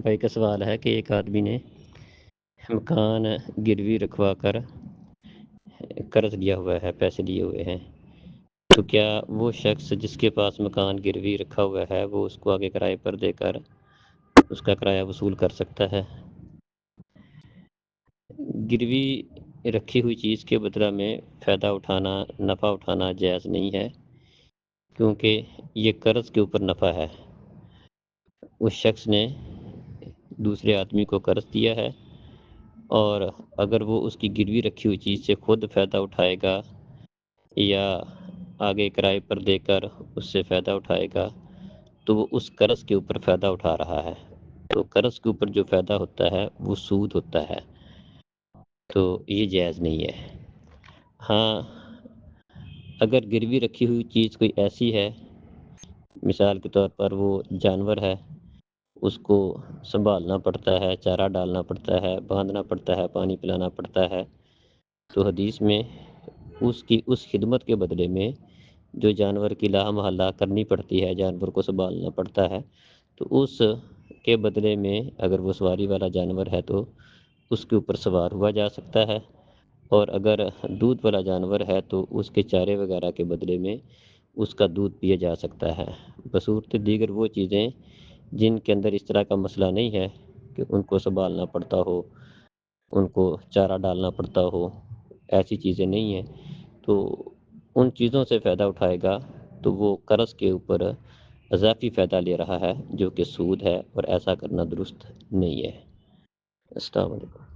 بھائی کا سوال ہے کہ ایک آدمی نے مکان گروی رکھوا کر قرض لیا ہوا ہے، پیسے لیے ہوئے ہیں، تو کیا وہ شخص جس کے پاس مکان گروی رکھا ہوا ہے وہ اس کو آگے کرائے پر دے کر اس کا کرایہ وصول کر سکتا ہے؟ گروی رکھی ہوئی چیز کے بدلہ میں فائدہ اٹھانا، نفع اٹھانا جائز نہیں ہے، کیونکہ یہ قرض کے اوپر نفع ہے۔ اس شخص نے دوسرے آدمی کو قرض دیا ہے، اور اگر وہ اس کی گروی رکھی ہوئی چیز سے خود فائدہ اٹھائے گا یا آگے کرائے پر دے کر اس سے فائدہ اٹھائے گا تو وہ اس قرض کے اوپر فائدہ اٹھا رہا ہے، تو قرض کے اوپر جو فائدہ ہوتا ہے وہ سود ہوتا ہے، تو یہ جائز نہیں ہے۔ ہاں، اگر گروی رکھی ہوئی چیز کوئی ایسی ہے، مثال کے طور پر وہ جانور ہے، اس کو سنبھالنا پڑتا ہے، چارہ ڈالنا پڑتا ہے، باندھنا پڑتا ہے، پانی پلانا پڑتا ہے، تو حدیث میں اس خدمت کے بدلے میں جو جانور کی لا محالہ کرنی پڑتی ہے، جانور کو سنبھالنا پڑتا ہے، تو اس کے بدلے میں اگر وہ سواری والا جانور ہے تو اس کے اوپر سوار ہوا جا سکتا ہے، اور اگر دودھ والا جانور ہے تو اس کے چارے وغیرہ کے بدلے میں اس کا دودھ پیا جا سکتا ہے، بصورت دیگر وہ چیزیں جن کے اندر اس طرح کا مسئلہ نہیں ہے کہ ان کو سنبھالنا پڑتا ہو، ان کو چارہ ڈالنا پڑتا ہو، ایسی چیزیں نہیں ہیں، تو ان چیزوں سے فائدہ اٹھائے گا تو وہ قرض کے اوپر اضافی فائدہ لے رہا ہے جو کہ سود ہے، اور ایسا کرنا درست نہیں ہے۔ السلام علیکم۔